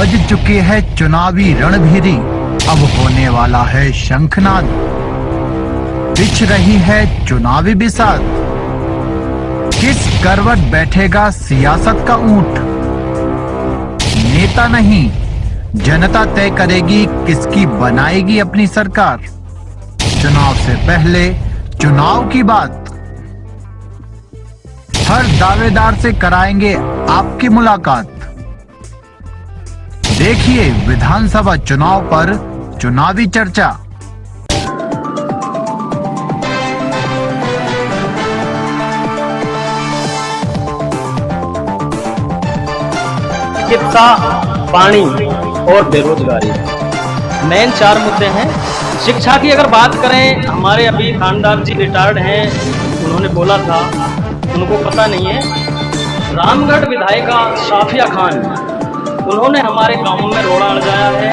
बज चुके हैं चुनावी रणभेरी, अब होने वाला है शंखनाद। बिछ रही है चुनावी बिसात, किस करवट बैठेगा सियासत का ऊंट। नेता नहीं जनता तय करेगी किसकी बनाएगी अपनी सरकार। चुनाव से पहले चुनाव की बात, हर दावेदार से कराएंगे आपकी मुलाकात। देखिए विधानसभा चुनाव पर चुनावी चर्चा। चिकित्सा, पानी और बेरोजगारी मेन 4 मुद्दे हैं। शिक्षा की अगर बात करें, हमारे अभी खानदार जी रिटायर्ड हैं, उन्होंने बोला था, उनको पता नहीं है, रामगढ़ विधायिका साफिया खान, उन्होंने हमारे गांव में रोड़ा अड़जाया है।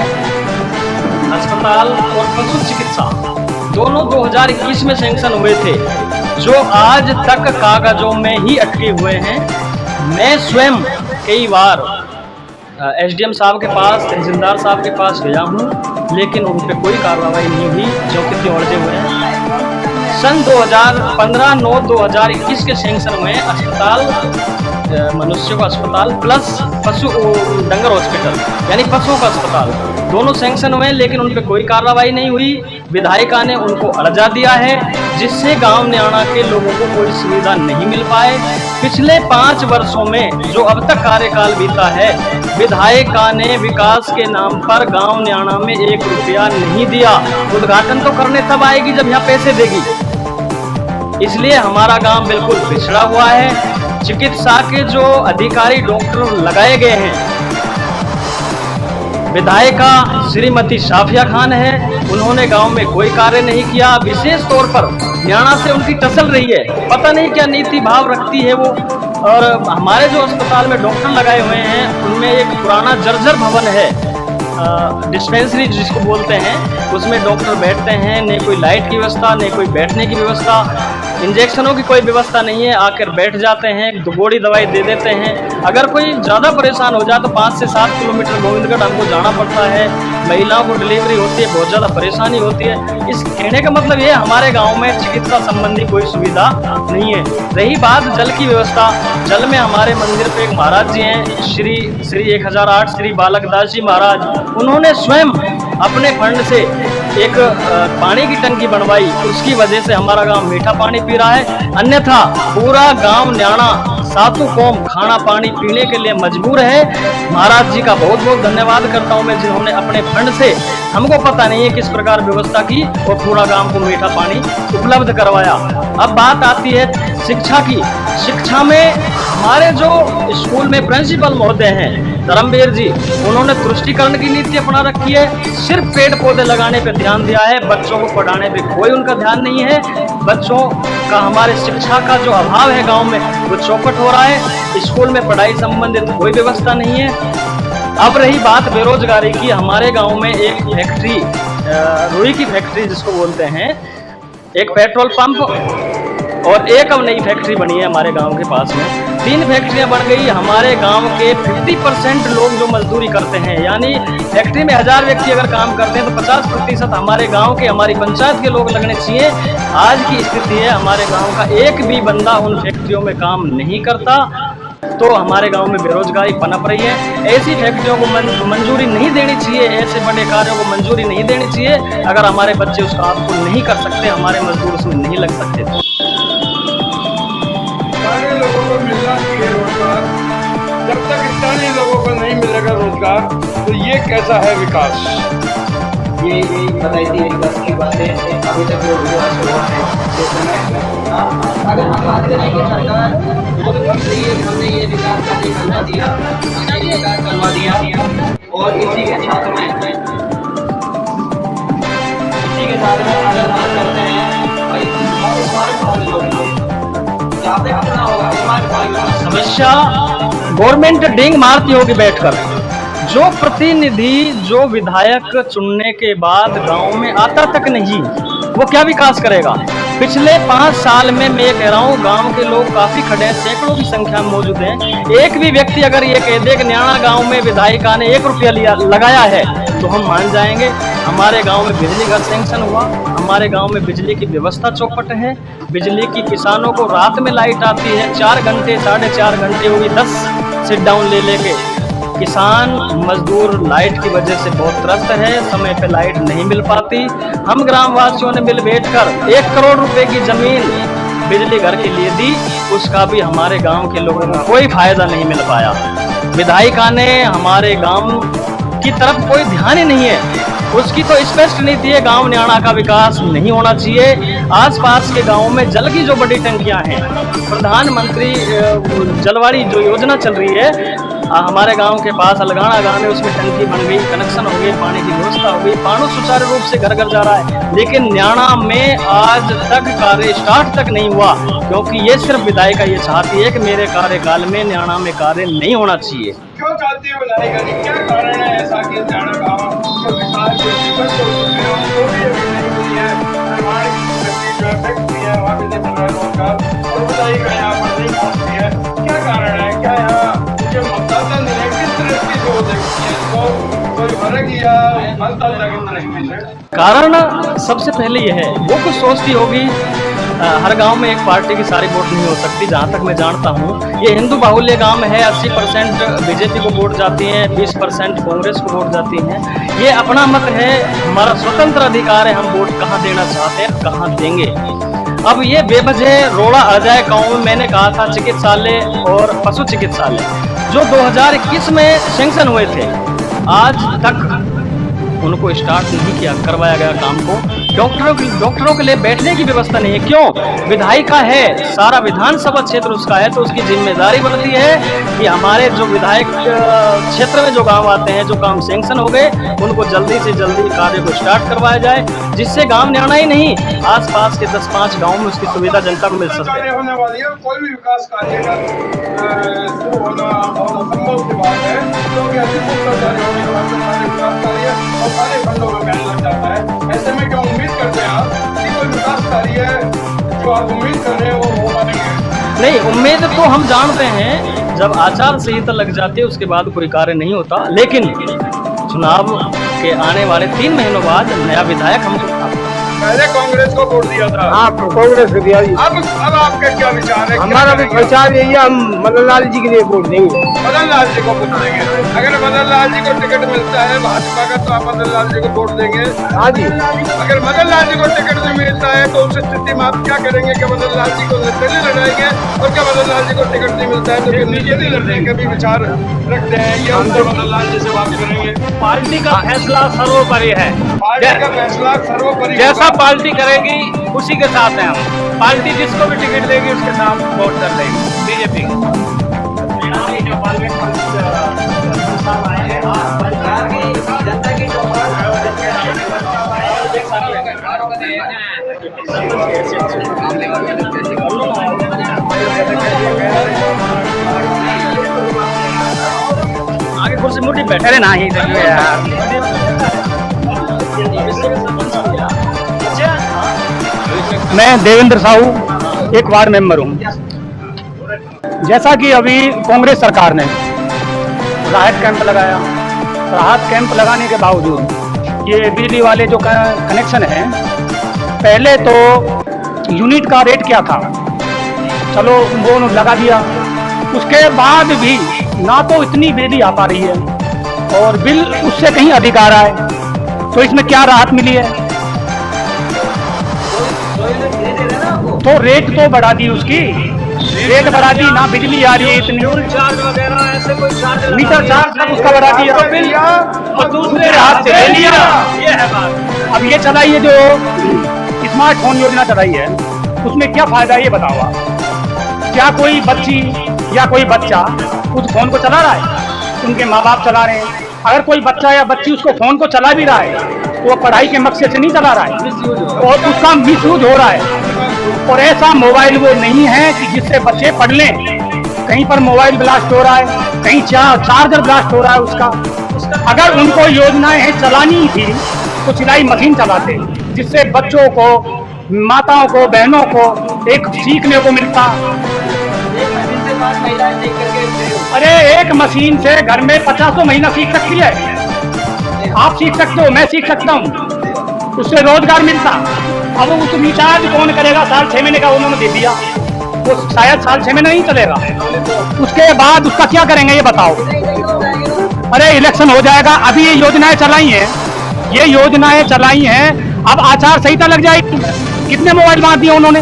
अस्पताल और पशु चिकित्सा दोनों 2021 में सैंक्शन हुए थे, जो आज तक कागजों में ही अटके हुए हैं। मैं स्वयं कई बार एसडीएम साहब के पास, तहसीलदार साहब के पास गया हूं, लेकिन उन पर कोई कार्रवाई नहीं हुई, जो कि उलझे हुए हैं। सन 2015-9-2021 के सैंक्शन में अस्पताल, मनुष्यों का अस्पताल प्लस पशु डंगर हॉस्पिटल यानी पशुओं का अस्पताल, दोनों सैंक्शन हुए, लेकिन उन पर कोई कार्रवाई नहीं हुई। विधायिका ने उनको अड़जा दिया है, जिससे गांव न्याणा के लोगों को कोई सुविधा नहीं मिल पाए। पिछले 5 वर्षों में जो अब तक कार्यकाल बीता है, विधायिका ने विकास के नाम पर गांव न्याणा में 1 रुपया नहीं दिया। उद्घाटन तो करने तब आएगी जब यहाँ पैसे देगी। इसलिए हमारा गांव बिल्कुल पिछड़ा हुआ है। चिकित्सा के जो अधिकारी डॉक्टर लगाए गए हैं, विधायिका श्रीमती साफिया खान है, उन्होंने गांव में कोई कार्य नहीं किया। विशेष तौर पर न्याणा से उनकी टसल रही है, पता नहीं क्या नीति भाव रखती है वो। और हमारे जो अस्पताल में डॉक्टर लगाए हुए हैं, उनमें एक पुराना जर्जर भवन है, डिस्पेंसरी जिसको बोलते हैं, उसमें डॉक्टर बैठते हैं, न कोई लाइट की व्यवस्था, न कोई बैठने की व्यवस्था, इंजेक्शनों की कोई व्यवस्था नहीं है। आकर बैठ जाते हैं, गोली दवाई दे देते हैं। अगर कोई ज़्यादा परेशान हो जाए तो 5 से 7 किलोमीटर गोविंदगढ़ हमको जाना पड़ता है। महिलाओं को डिलीवरी होती है, बहुत ज़्यादा परेशानी होती है। इस कहने का मतलब ये, हमारे गांव में चिकित्सा संबंधी कोई सुविधा नहीं है। रही बात जल की व्यवस्था, जल में हमारे मंदिर पे एक महाराज जी हैं, श्री 1008 श्री बालक दास जी महाराज, उन्होंने स्वयं अपने फंड से एक पानी की टंकी बनवाई, उसकी वजह से हमारा गांव मीठा पानी पी रहा है। अन्यथा पूरा गांव न्याणा सातों कौम खाना पानी पीने के लिए मजबूर है। महाराज जी का बहुत बहुत धन्यवाद करता हूं मैं, जिन्होंने अपने फंड से, हमको पता नहीं है किस प्रकार व्यवस्था की और पूरा गांव को मीठा पानी उपलब्ध करवाया। अब बात आती है शिक्षा की। शिक्षा में हमारे जो स्कूल में प्रिंसिपल महोदय हैं धर्मवीर जी, उन्होंने तुष्टिकरण की नीति अपना रखी है। सिर्फ पेड़ पौधे लगाने पे ध्यान दिया है, बच्चों को पढ़ाने पे कोई उनका ध्यान नहीं है। बच्चों का, हमारे शिक्षा का जो अभाव है गांव में, वो चौपट हो रहा है। स्कूल में पढ़ाई संबंधित कोई व्यवस्था नहीं है। अब रही बात बेरोजगारी की, हमारे गांव में एक फैक्ट्री, रुई की फैक्ट्री जिसको बोलते हैं, एक पेट्रोल पंप और एक अब नई फैक्ट्री बनी है हमारे गांव के पास में। 3 फैक्ट्रियां बन गई। हमारे गांव के 50% लोग जो मजदूरी करते हैं, यानी फैक्ट्री में 1000 व्यक्ति अगर काम करते हैं तो 50% हमारे गांव के, हमारी पंचायत के लोग लगने चाहिए। आज की स्थिति है, हमारे गांव का एक भी बंदा उन फैक्ट्रियों में काम नहीं करता, तो हमारे गांव में बेरोजगारी पनप रही है। ऐसी फैक्ट्रियों को मंजूरी नहीं देनी चाहिए, ऐसे बड़े कार्यों को मंजूरी नहीं देनी चाहिए। अगर हमारे बच्चे उस काम को नहीं कर सकते, हमारे मजदूर उसमें नहीं लग सकते। स्थानीय लोगों को मिलना चाहिए रोजगार। जब तक स्थानीय लोगों को नहीं मिलेगा रोजगार, तो ये कैसा है विकास? ये बताई थी विकास की बातें, अभी तक जो विकास हुआ है अगर हम बात करें कि सरकार हमने ये विकास कार्य करवा दिया, विकास करवा दिया, और इसी के साथ में अगर बात करते हैं समस्या, गवर्नमेंट डिंग मारती होगी बैठकर। जो प्रतिनिधि, जो विधायक चुनने के बाद गांव में आता तक नहीं, वो क्या विकास करेगा? पिछले 5 साल में मैं कह रहा हूँ गांव के लोग काफी खड़े हैं, सैकड़ों की संख्या में मौजूद हैं। एक भी व्यक्ति अगर ये कह दे कि न्याणा गांव में विधायिका ने 1 रुपया लगाया है तो हम मान जाएंगे। हमारे गांव में बिजली घर सैंक्शन हुआ, हमारे गांव में बिजली की व्यवस्था चौपट है, बिजली की किसानों को रात में लाइट आती है 4 घंटे 4.5 घंटे हुई 10 सिट डाउन ले लेके। किसान मजदूर लाइट की वजह से बहुत त्रस्त है, समय पे लाइट नहीं मिल पाती। हम ग्रामवासियों ने मिल बैठ कर 1 करोड़ रुपए की जमीन बिजली घर के लिए दी, उसका भी हमारे गांव के लोगों को कोई फायदा नहीं मिल पाया। विधायिका ने हमारे गांव की तरफ कोई ध्यान ही नहीं है, उसकी तो स्पष्ट नीति है गांव न्याणा का विकास नहीं होना चाहिए। आसपास के गांवों में जल की जो बड़ी टंकियां हैं, प्रधानमंत्री जलवाड़ी जो योजना चल रही है, हमारे गांव के पास अलगाना गांव में उसमें टंकी बन गई, कनेक्शन हो गए, पानी की व्यवस्था हो गई, पानी सुचारू रूप से घर घर जा रहा है। लेकिन न्याणा में आज तक कार्य स्टार्ट तक नहीं हुआ, क्योंकि ये सिर्फ विधायिका ये चाहती है कि मेरे कार्यकाल में न्याणा में कार्य नहीं होना चाहिए। क्यों चाहती है विधायिका जी, क्या कारण है ऐसा कि न्याणा गाँव जो विकास जो दिक्कत हो चुके हैं उनको भी अभी नहीं मिली है? निर्माण की शक्ति जो है फैक्ट्री है वहाँ भी नहीं मिल रहा है रोजगार, और विधायिका यहाँ पर नहीं पहुँचती है, क्या कारण है? क्या यहाँ जो मतदाता नहीं है किस दृष्टि से वो देखती है इसको, कोई फर्क या मतदाता की दृष्टि से? कारण सबसे पहले यह है, वो कुछ सोचती होगी हर गांव में एक पार्टी की सारी वोट नहीं हो सकती। जहां तक मैं जानता हूं ये हिंदू बाहुल्य गांव है, 80% बीजेपी को वोट जाती हैं, 20% कांग्रेस को वोट जाती हैं। ये अपना मत है, हमारा स्वतंत्र अधिकार है, हम वोट कहां देना चाहते हैं कहां देंगे। अब ये बेवजह रोड़ा आ जाए गाँव में, मैंने कहा था चिकित्सालय और पशु चिकित्सालय जो 2021 में सैंक्शन हुए थे, आज तक उनको स्टार्ट नहीं किया, करवाया गया काम को। डॉक्टरों के लिए बैठने की व्यवस्था नहीं है। क्यों? विधायिका है, सारा विधानसभा क्षेत्र उसका है, तो उसकी जिम्मेदारी बनती है कि हमारे जो विधायक क्षेत्र में जो गांव आते हैं, जो काम सैंक्शन हो गए, उनको जल्दी से जल्दी कार्य को स्टार्ट करवाया जाए, जिससे गांव न्याणा ही नहीं आसपास के 10-5 गाँव में उसकी सुविधा जनता को मिल सके। होने वाली है कोई भी विकास कार्य का शुरू होना और संभव की बात है, क्योंकि अधिक होने के बाद सारे विकास कार्य और सारे फंडों में बैन लग जाता है। ऐसे में क्या उम्मीद करते हैं आप कि कोई विकास कार्य जो आप उम्मीद कर रहे हैं वो हो पाएंगे? नहीं, उम्मीद तो हम जानते हैं, जब आचार संहिता लग जाती है उसके बाद कोई कार्य नहीं होता। लेकिन चुनाव के आने वाले 3 महीनों बाद नया विधायक हमको पहले कांग्रेस को वोट दिया था, आप कांग्रेस को दिया। अब आपका क्या विचार है? हमारा भी विचार यही है, हम मदन लाल जी के लिए वोट देंगे। मदन लाल जी को वोट देंगे। अगर मदन लाल जी को टिकट मिलता है भाजपा का तो आप मदन लाल जी को वोट देंगे? हाँ जी। अगर मदन लाल जी को टिकट नहीं मिलता है तो उस स्थिति में आप क्या करेंगे? कि मदन लाल जी को निर्दलीय लड़ाएंगे, और क्या मदन लाल जी को टिकट नहीं मिलता है तो फिर निर्दलीय लड़ने का भी विचार रखते हैं? ये हम तो मदन लाल जी से बात करेंगे। पार्टी का फैसला सर्वोपरि है, पार्टी का फैसला सर्वोपरि, जैसा पार्टी करेगी उसी के साथ हैं हम। पार्टी जिसको भी टिकट देगी उसके साथ वोट कर देगी बीजेपी। जनता की आगे कुर्सी मुट्ठी बैठे रहे ना ही मैं देवेंद्र साहू एक वार्ड मेंबर हूँ। जैसा कि अभी कांग्रेस सरकार ने राहत कैंप लगाया, राहत कैंप लगाने के बावजूद ये बिजली वाले जो कनेक्शन है, पहले तो यूनिट का रेट क्या था, चलो वो लगा दिया, उसके बाद भी ना तो इतनी बिजली आ पा रही है और बिल उससे कहीं अधिक आ रहा है। तो इसमें क्या राहत मिली है? तो रेट तो बढ़ा दी, उसकी रेट बढ़ा दी, ना बिजली आ रही है इतनी, चार्ज वगैरह ऐसे कोई चार्ज, मीटर चार्ज सब उसका बढ़ा दिया और दूसरे हाथ से ले लिया। ये है बात। अब ये चलाई है जो स्मार्टफोन योजना चलाई है, उसमें क्या फायदा ये बताओ आप? क्या कोई बच्ची या कोई बच्चा उस फोन को चला रहा है? उनके माँ बाप चला रहे हैं। अगर कोई बच्चा या बच्ची उसको फोन को चला भी रहा है तो वो पढ़ाई के मकसद से नहीं चला रहा है और उसका मिसयूज हो रहा है। और ऐसा मोबाइल वो नहीं है कि जिससे बच्चे पढ़ लें। कहीं पर मोबाइल ब्लास्ट हो रहा है, कहीं चार्जर ब्लास्ट हो रहा है उसका। अगर उनको योजनाएं चलानी थी तो सिलाई मशीन चलाते, जिससे बच्चों को माताओं को, बहनों को एक सीखने को मिलता। एक मशीन से 5 महिलाएं देख करके गए हो। अरे एक मशीन से घर में 50 महिला सीख सकती है। आप सीख सकते हो, मैं सीख सकता हूँ, उससे रोजगार मिलता। अब उस रिचार्ज कौन करेगा? साल 6 महीने का उन्होंने दे दिया, वो शायद साल 6 महीने नहीं चलेगा। उसके बाद उसका क्या करेंगे ये बताओ? अरे इलेक्शन हो जाएगा, अभी ये योजनाएं चलाई हैं, ये योजनाएं चलाई हैं, अब आचार संहिता लग जाएगी। कितने मोबाइल बांट दिए उन्होंने?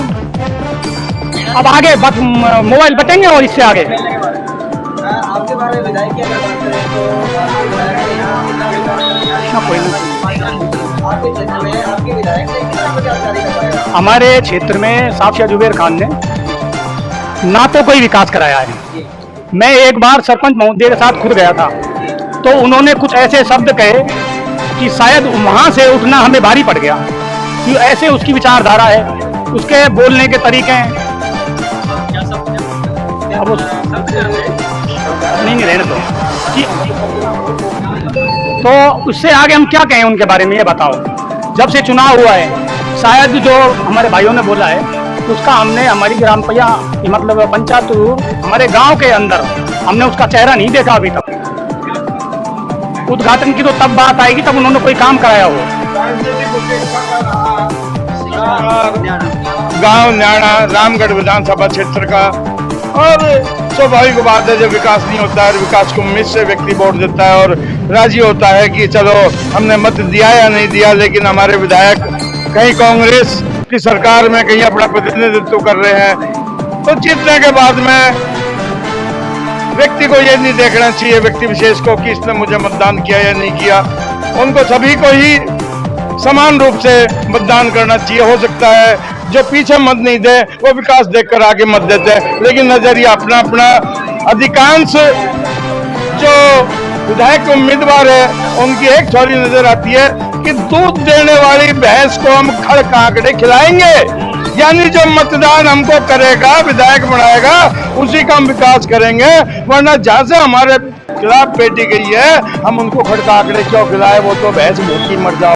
अब आगे मोबाइल बटेंगे और इससे आगे। आपके बारे में विधायक की अगर बात करें तो आपके विधायक ने यहाँ कितना विकास कोई आपके क्षेत्र में आपके विधायक ने कितना विकास कार्य करवाया? हमारे क्षेत्र में साफिया जुबैर खान ने ना तो कोई विकास कराया है। मैं एक बार सरपंच महोदय के साथ खुद गया था, तो उन्होंने कुछ ऐसे शब्द कहे कि शायद वहां से उठना हमें भारी पड़ गया, कि ऐसे उसकी विचारधारा है, उसके बोलने के तरीके हैं। अब नहीं रहने दो कि तो उससे आगे हम क्या कहें उनके बारे में, ये बताओ। जब से चुनाव हुआ है, शायद जो हमारे भाइयों ने बोला है उसका हमने हमारी ग्राम मतलब पंचायत हमारे गांव के अंदर हमने उसका चेहरा नहीं देखा अभी तक। उद्घाटन की तो तब बात आएगी तब उन्होंने कोई काम कराया हो। गांव न्याणा रामगढ़ विधानसभा क्षेत्र का, और स्वाभाविक बात है जब विकास नहीं होता है, विकास को उम्मीद से व्यक्ति वोट देता है और राजी होता है कि चलो हमने मत दिया या नहीं दिया, लेकिन हमारे विधायक कहीं कांग्रेस की सरकार में कहीं अपना प्रतिनिधित्व कर रहे हैं। तो जीतने के बाद में व्यक्ति को ये नहीं देखना चाहिए, व्यक्ति विशेष को, कि इसने मुझे मतदान किया या नहीं किया। उनको सभी को ही समान रूप से मतदान करना चाहिए। हो सकता है जो पीछे मत नहीं दे वो विकास देखकर आगे मत देते हैं, लेकिन नजरिया अपना अपना। अधिकांश जो विधायक उम्मीदवार है उनकी एक थोड़ी नजर आती है कि दूध देने वाली भैंस को हम खड़ कांकड़े खिलाएंगे, यानी जो मतदान हमको करेगा, विधायक बनाएगा, उसी का हम विकास करेंगे। वरना जहां से हमारे खिलाफ पेटी गई है हम उनको खड़ कांकड़े क्यों खिलाए? वो तो भैंस भूखी मर जाओ।